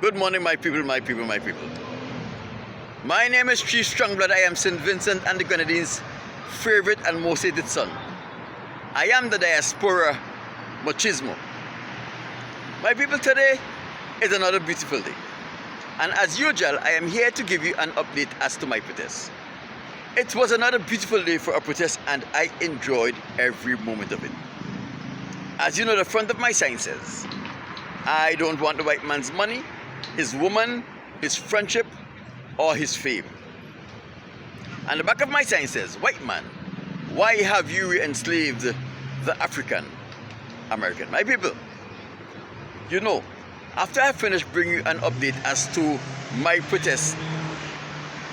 Good morning, my people, my people, my people. My name is Chief Strongblood. I am St. Vincent and the Grenadines' favorite and most hated son. I am the diaspora machismo. My people, today is another beautiful day. And as usual, I am here to give you an update as to my protest. It was another beautiful day for a protest and I enjoyed every moment of it. As you know, the front of my sign says, I don't want the white man's money, his woman, his friendship, or his fame. And the back of my sign says, white man, why have you enslaved the African American? My people, you know, after I finish bringing you an update as to my protest,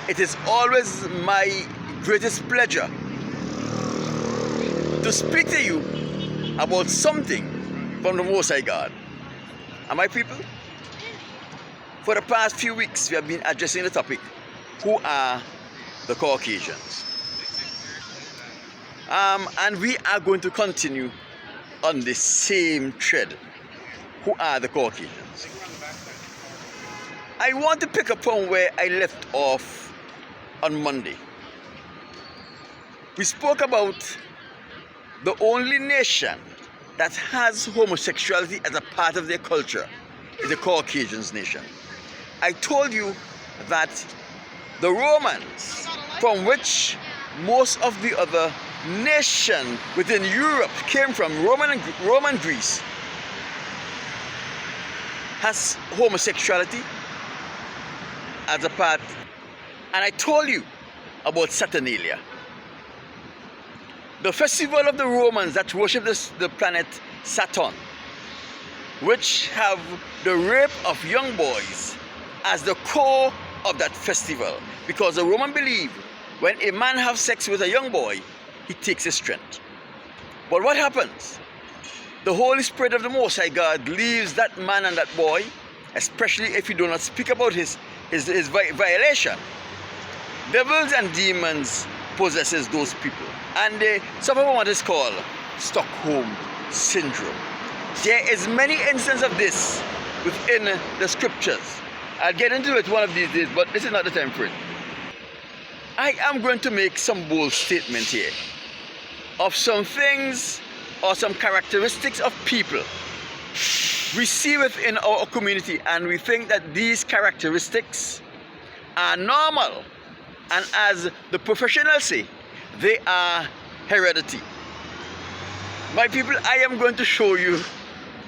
it is always my greatest pleasure to speak to you about something from the Most High God. And my people, for the past few weeks, we have been addressing the topic, who are the Caucasians? And we are going to continue on the same thread. Who are the Caucasians? I want to pick up on where I left off on Monday. We spoke about the only nation that has homosexuality as a part of their culture is the Caucasians nation. I told you that the Romans, from which most of the other nations within Europe came from, Roman Greece, has homosexuality as a part. And I told you about Saturnalia, the festival of the Romans that worship the planet Saturn, which have the rape of young boys as the core of that festival, because the Roman believe when a man has sex with a young boy, he takes his strength. But what happens? The Holy Spirit of the Most High God leaves that man and that boy, especially if you do not speak about his violation. Devils and demons possesses those people, and they suffer from what is called Stockholm Syndrome. There is many instances of this within the scriptures. I'll get into it one of these days, but this is not the time for it. I am going to make some bold statement here of some things or some characteristics of people we see within our community, and we think that these characteristics are normal, and as the professionals say, they are heredity. My people, I am going to show you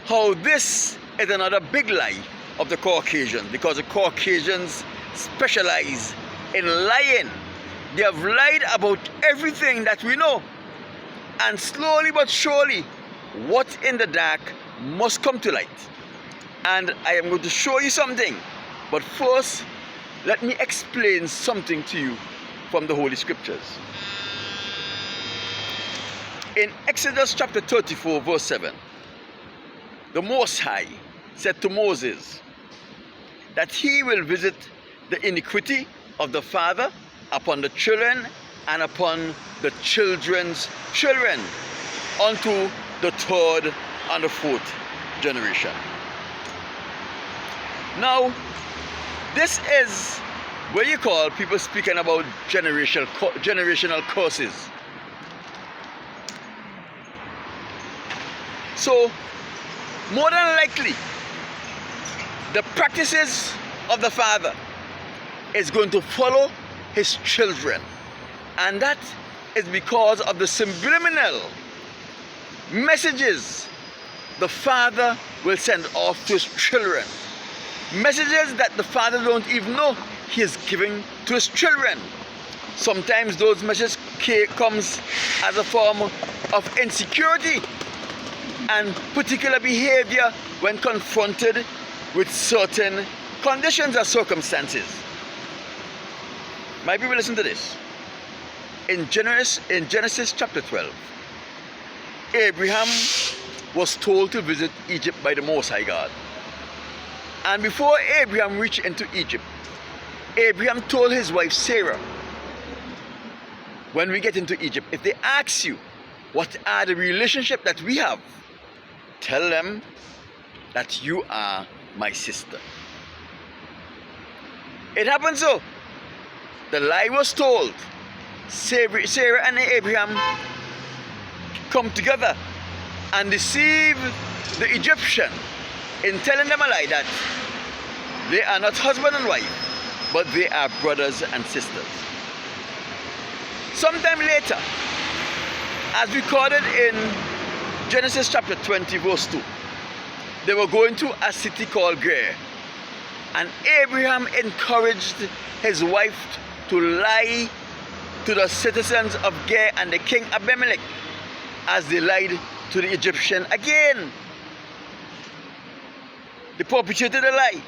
how this is another big lie of the Caucasians, because the Caucasians specialize in lying. They have lied about everything that we know, and slowly but surely what's in the dark must come to light. And I am going to show you something, but first let me explain something to you from the Holy Scriptures. In Exodus chapter 34 verse 7, the Most High said to Moses that he will visit the iniquity of the father upon the children and upon the children's children unto the third and the fourth generation. Now, this is what you call people speaking about generational curses. So, more than likely, the practices of the father is going to follow his children, and that is because of the subliminal messages the father will send off to his children, messages that the father don't even know he is giving to his children. Sometimes those messages comes as a form of insecurity and particular behavior when confronted with certain conditions or circumstances. My people, listen to this. In Genesis chapter 12, Abraham was told to visit Egypt by the Most High God. And before Abraham reached into Egypt, Abraham told his wife Sarah, when we get into Egypt, if they ask you what are the relationship that we have, tell them that you are my sister. It happened so. The lie was told. Sarah and Abraham come together and deceive the Egyptian in telling them a lie that they are not husband and wife, but they are brothers and sisters. Sometime later, as recorded in Genesis chapter 20 verse 2, they were going to a city called Ger, and Abraham encouraged his wife to lie to the citizens of Ger and the king Abimelech as they lied to the Egyptian again. They perpetrated a lie.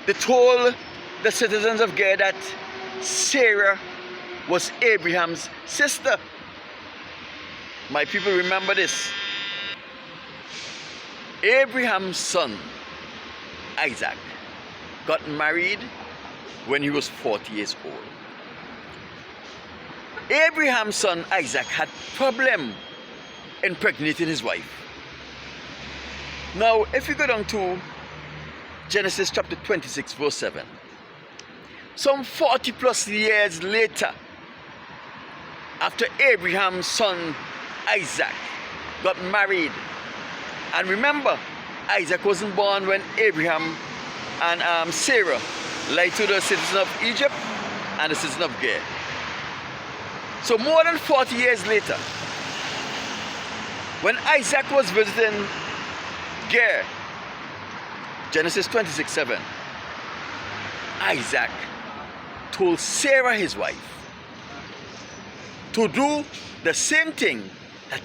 They told the citizens of Ger that Sarah was Abraham's sister. My people, remember this. Abraham's son, Isaac, got married when he was 40 years old. Abraham's son, Isaac, had problem impregnating his wife. Now, if you go down to Genesis chapter 26, verse 7, some 40 plus years later, after Abraham's son Isaac got married, and remember, Isaac wasn't born when Abraham and Sarah lied to the citizens of Egypt and the citizens of Ger. So more than 40 years later, when Isaac was visiting Ger, Genesis 26:7, Isaac told Sarah, his wife, to do the same thing that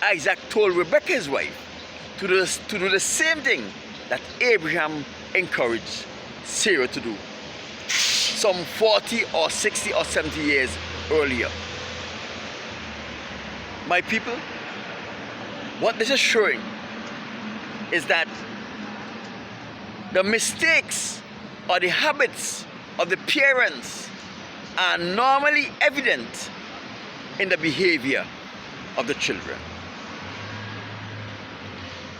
Isaac told Rebecca, his wife, to do the same thing that Abraham encouraged Sarah to do some 40 or 60 or 70 years earlier. My people, what this is showing is that the mistakes or the habits of the parents are normally evident in the behavior of the children.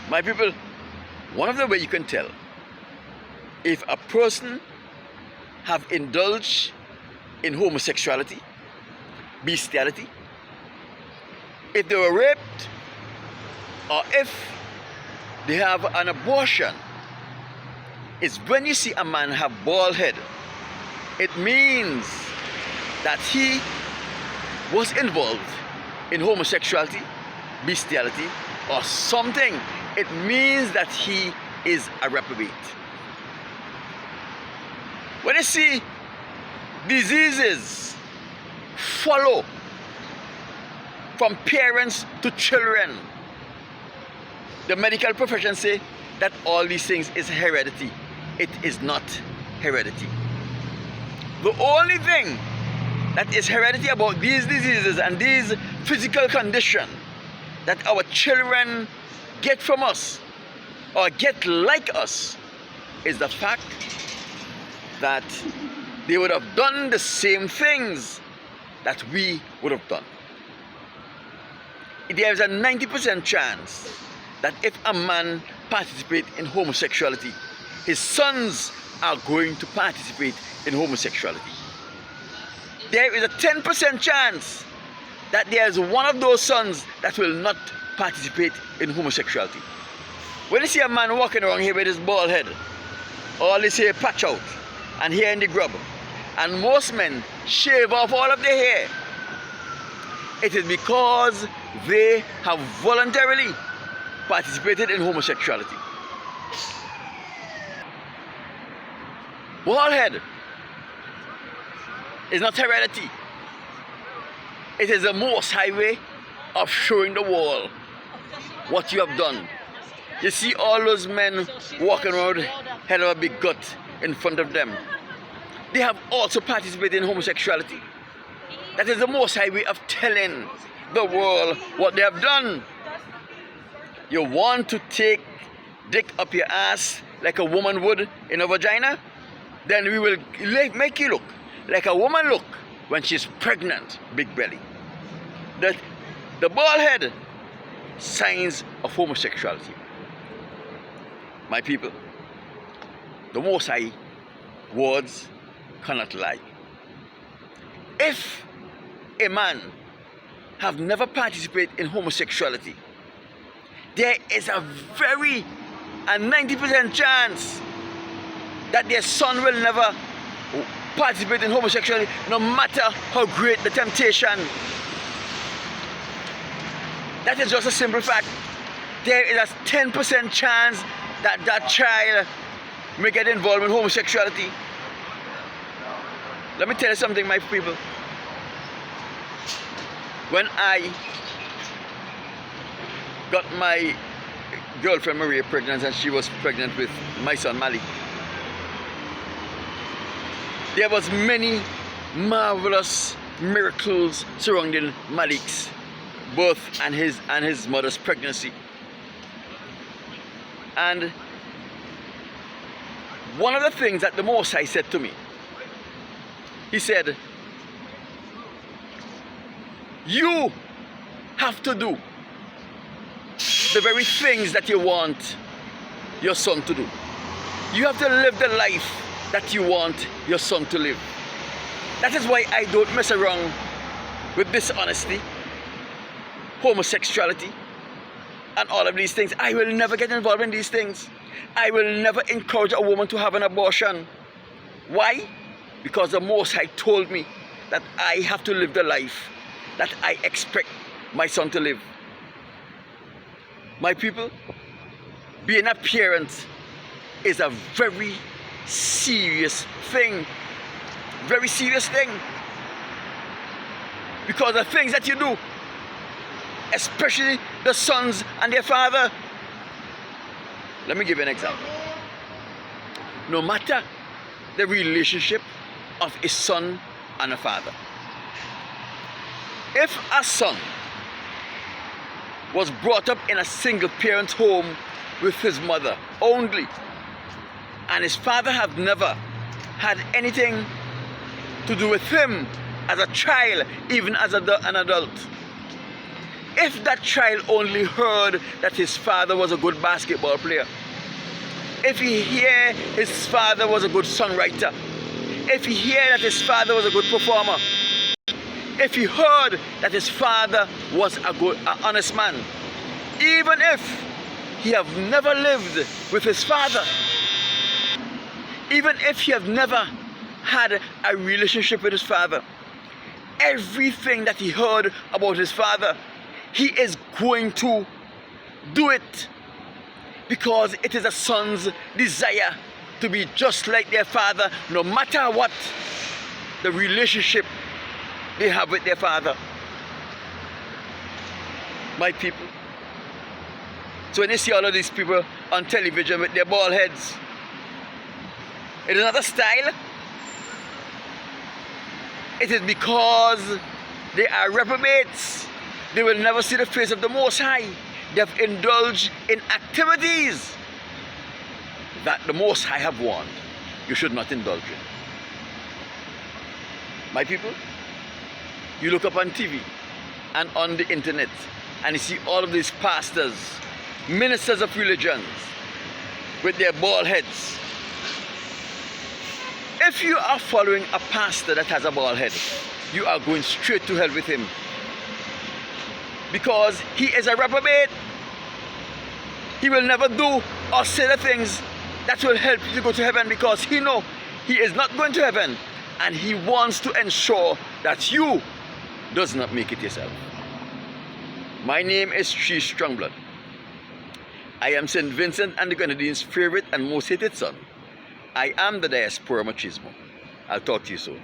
My people, one of the ways you can tell if a person have indulged in homosexuality, bestiality, if they were raped, or if they have an abortion, is when you see a man have bald head. It means that he was involved in homosexuality, bestiality, or something. It means that he is a reprobate. When you see diseases follow from parents to children, the medical profession say that all these things is heredity. It is not heredity. The only thing that is heredity about these diseases and these physical conditions that our children get from us or get like us is the fact that they would have done the same things that we would have done. There is a 90% chance that if a man participates in homosexuality, his sons are going to participate in homosexuality. There is a 10% chance that there is one of those sons that will not participate in homosexuality. When you see a man walking around here with his bald head, all this hair patch out, and hair in the grub, and most men shave off all of their hair, it is because they have voluntarily participated in homosexuality. Bald head is not heredity. It is the Most High way of showing the world what you have done. You see all those men walking around head of a big gut in front of them. They have also participated in homosexuality. That is the Most High way of telling the world what they have done. You want to take dick up your ass like a woman would in a vagina? Then we will make you look like a woman look when she's pregnant, big belly. The bald head, signs of homosexuality. My people, the Most High words cannot lie. If a man have never participated in homosexuality, there is a 90% chance that their son will never participate in homosexuality, no matter how great the temptation. That is just a simple fact. There is a 10% chance that that child may get involved in homosexuality. Let me tell you something, my people. When I got my girlfriend Maria pregnant, and she was pregnant with my son Malik, there was many marvelous miracles surrounding Malik's birth and his mother's pregnancy. And one of the things that the Most High said to me, he said, you have to do the very things that you want your son to do. You have to live the life that you want your son to live. That is why I don't mess around with dishonesty, homosexuality, and all of these things. I will never get involved in these things. I will never encourage a woman to have an abortion. Why? Because the Most High told me that I have to live the life that I expect my son to live. My people, being a parent is a very serious thing. Very serious thing. Because the things that you do, especially the sons and their father. Let me give you an example. No matter the relationship of a son and a father, if a son was brought up in a single parent home with his mother only, and his father have never had anything to do with him as a child, even as an adult, if that child only heard that his father was a good basketball player, if he hear his father was a good songwriter, if he hear that his father was a good performer, if he heard that his father was an honest man, even if he have never lived with his father, even if he have never had a relationship with his father, everything that he heard about his father, he is going to do it, because it is a son's desire to be just like their father, no matter what the relationship they have with their father. My people, so when you see all of these people on television with their bald heads, it is not a style. It is because they are reprobates. They will never see the face of the Most High. They have indulged in activities that the Most High have warned you should not indulge in. My people, you look up on TV and on the internet and you see all of these pastors, ministers of religions with their bald heads. If you are following a pastor that has a bald head, you are going straight to hell with him, because he is a reprobate. He will never do or say the things that will help you to go to heaven, because he knows he is not going to heaven, and he wants to ensure that you does not make it yourself. My name is Chief Strongblood. I am St. Vincent and the Grenadines' favorite and most hated son. I am the Diaspora Machismo. I'll talk to you soon.